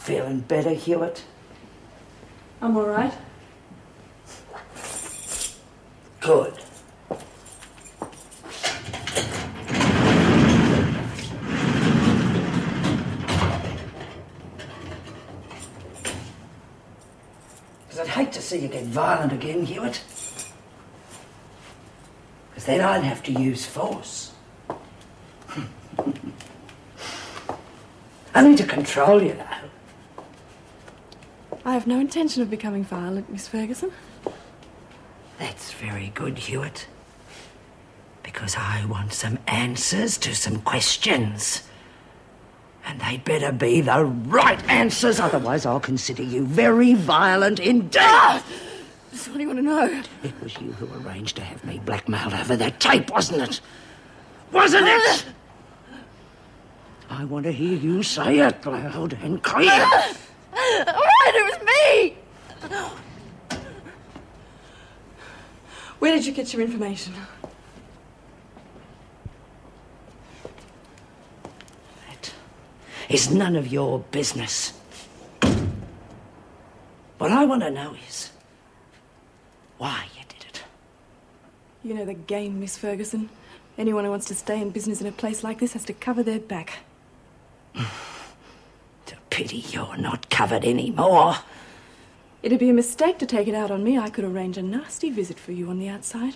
Feeling better, Hewitt? I'm all right. Good. Because I'd hate to see you get violent again, Hewitt. Because then I'd have to use force. Only to control you, though. I have no intention of becoming violent, Miss Ferguson. That's very good, Hewitt. Because I want some answers to some questions. And they'd better be the right answers, otherwise I'll consider you very violent indeed. Ah! So what do you want to know? It was you who arranged to have me blackmailed over that tape, wasn't it? Wasn't it? I want to hear you say it loud and clear. All right, it was me! Where did you get your information? That is none of your business. What I want to know is why you did it. You know the game, Miss Ferguson. Anyone who wants to stay in business in a place like this has to cover their back. It's a pity you're not covered anymore. It'd be a mistake to take it out on me. I could arrange a nasty visit for you on the outside.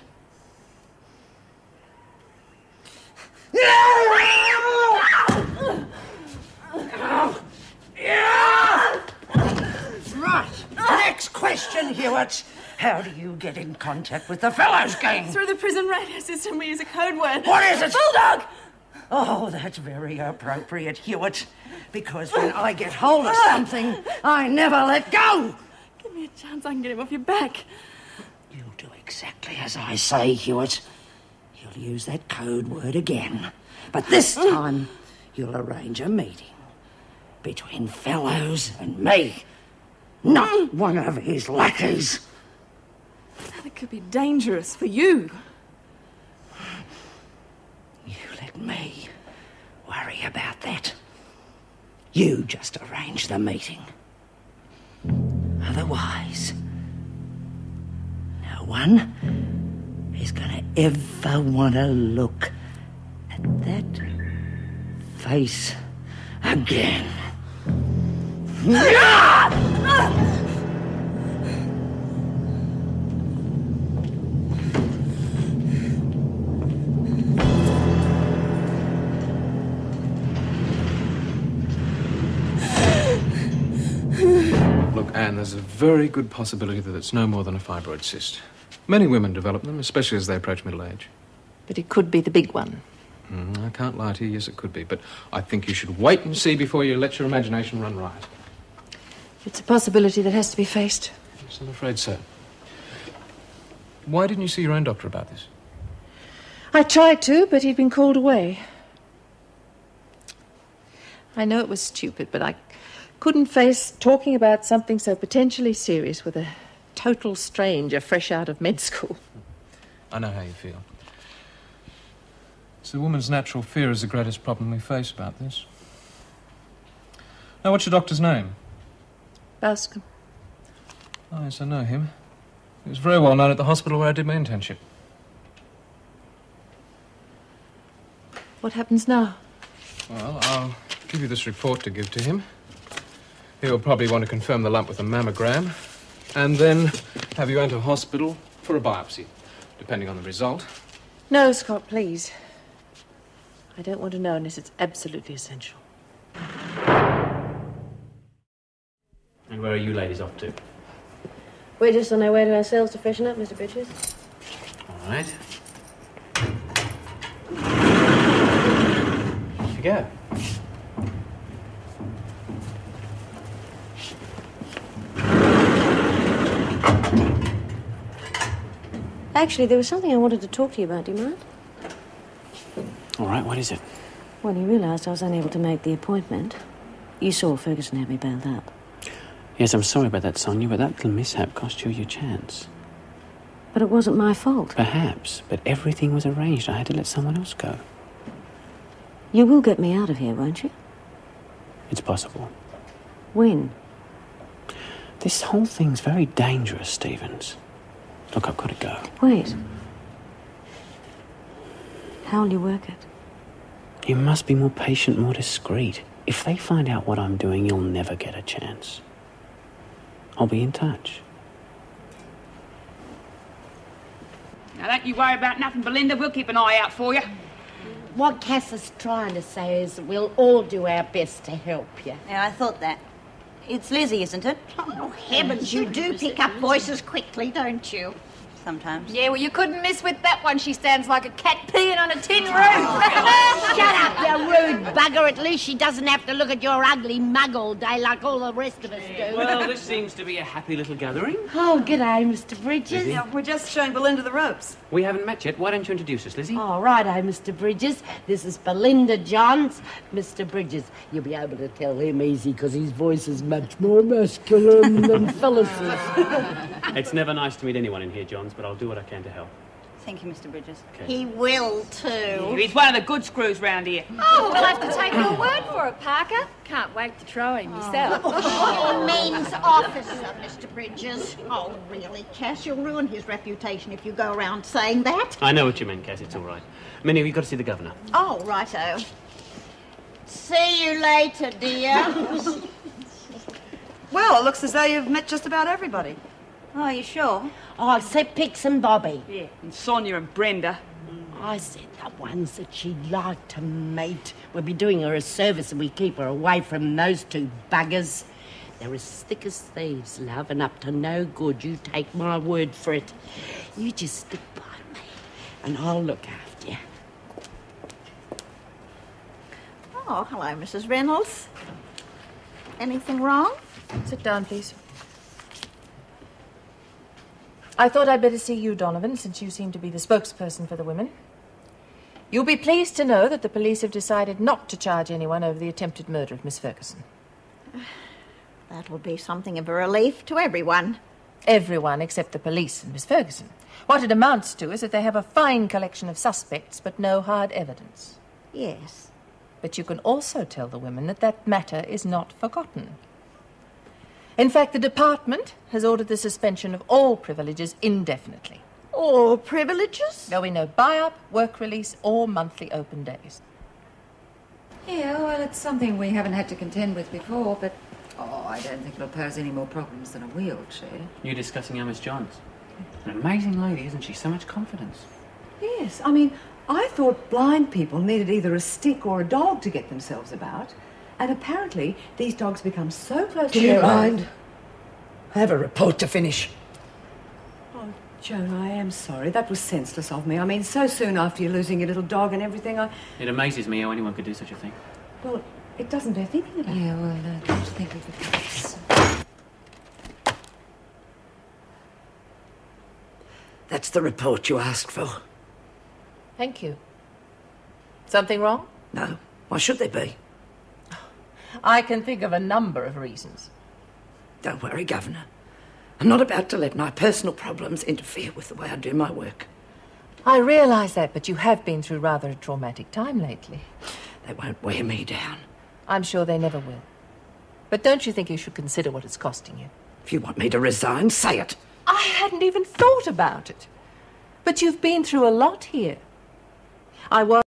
Right. Next question, Hewitt. How do you get in contact with the Fellows Gang? Through the prison radio system, we use a code word. What is it? Bulldog! Oh, that's very appropriate, Hewitt. Because when I get hold of something, I never let go. Give me a chance, I can get him off your back. You'll do exactly as I say, Hewitt. You'll use that code word again. But this time, you'll arrange a meeting between Fellows and me. Not one of his lackeys. That could be dangerous for you. You let me worry about that. You just arrange the meeting. Otherwise, no one is going to ever want to look at that face again. Look, Anne, there's a very good possibility that it's no more than a fibroid cyst. Many women develop them, especially as they approach middle age. But it could be the big one. I can't lie to you, yes, it could be. But I think you should wait and see before you let your imagination run riot. It's a possibility that has to be faced. Yes, I'm afraid so. Why didn't you see your own doctor about this? I tried to, but he'd been called away. I know it was stupid, but I couldn't face talking about something so potentially serious with a total stranger fresh out of med school. I know how you feel. It's a woman's natural fear is the greatest problem we face about this. Now, what's your doctor's name? Bascom. Oh, yes, I know him. He was very well known at the hospital where I did my internship. What happens now? Well, I'll give you this report to give to him. He'll probably want to confirm the lump with a mammogram, and then have you enter hospital for a biopsy, depending on the result. No, Scott, please. I don't want to know unless it's absolutely essential. And where are you ladies off to? We're just on our way to our cells to freshen up, Mr. Bridges. All right. Off you go. Actually, there was something I wanted to talk to you about. Do you mind? All right, what is it? When you realised I was unable to make the appointment, you saw Ferguson had me bailed up. Yes, I'm sorry about that, Sonia, but that little mishap cost you your chance. But it wasn't my fault. Perhaps, but everything was arranged. I had to let someone else go. You will get me out of here, won't you? It's possible. When? This whole thing's very dangerous, Stevens. Look, I've got to go. Wait. How'll you work it? You must be more patient, more discreet. If they find out what I'm doing, you'll never get a chance. I'll be in touch. Now, don't you worry about nothing, Belinda. We'll keep an eye out for you. What Cass is trying to say is that we'll all do our best to help you. Yeah, I thought that. It's Lizzie, isn't it? Oh, heavens, you do pick up voices quickly, don't you? Sometimes. Yeah, well, you couldn't miss with that one. She stands like a cat peeing on a tin roof. Shut up, you rude bugger. At least she doesn't have to look at your ugly mug all day like all the rest of us do. Well, this seems to be a happy little gathering. Oh, g'day, Mr. Bridges. Yeah, we're just showing Belinda the ropes. We haven't met yet. Why don't you introduce us, Lizzie? Oh, righto, Mr. Bridges. This is Belinda Johns. Mr. Bridges, you'll be able to tell him easy because his voice is much more masculine than Phyllis's. It's never nice to meet anyone in here, Johns, but I'll do what I can to help. Thank you, Mr. Bridges. Okay. He will, too. He's one of the good screws round here. Oh, we'll have to take your word for it, Parker. Can't wait to try him yourself. Oh, means officer, Mr. Bridges. Oh, really, Cass, you'll ruin his reputation if you go around saying that. I know what you meant, Cass. It's all right. Minnie, we've got to see the governor. Oh, righto. See you later, dear. Well, it looks as though you've met just about everybody. Oh, are you sure? Oh, except Pix and Bobby. Yeah, and Sonia and Brenda. I said the ones that she'd like to meet. We'll be doing her a service and we keep her away from those two buggers. They're as thick as thieves, love, and up to no good. You take my word for it. You just stick by me and I'll look after you. Oh, hello, Mrs. Reynolds. Anything wrong? Sit down, please. I thought I'd better see you, Donovan, since you seem to be the spokesperson for the women. You'll be pleased to know that the police have decided not to charge anyone over the attempted murder of Miss Ferguson. That will be something of a relief to everyone. Everyone except the police and Miss Ferguson. What it amounts to is that they have a fine collection of suspects, but no hard evidence. Yes. But you can also tell the women that that matter is not forgotten. In fact, the department has ordered the suspension of all privileges indefinitely. All privileges? There'll be no buy-up, work release, or monthly open days. Yeah, well, it's something we haven't had to contend with before, but, I don't think it'll pose any more problems than a wheelchair. You're discussing Miss Johns. An amazing lady, isn't she? So much confidence. Yes, I mean, I thought blind people needed either a stick or a dog to get themselves about. And apparently, these dogs become so close to Do you their mind? I have a report to finish. Oh, Joan, I am sorry. That was senseless of me. I mean, so soon after you're losing your little dog and everything, It amazes me how anyone could do such a thing. Well, it doesn't bear thinking about. Yeah, well, don't think of the case. That's the report you asked for. Thank you. Something wrong? No. Why should there be? I can think of a number of reasons. Don't worry, Governor. I'm not about to let my personal problems interfere with the way I do my work. I realise that, but you have been through rather a traumatic time lately. They won't wear me down. I'm sure they never will. But don't you think you should consider what it's costing you? If you want me to resign, say it. I hadn't even thought about it. But you've been through a lot here. I was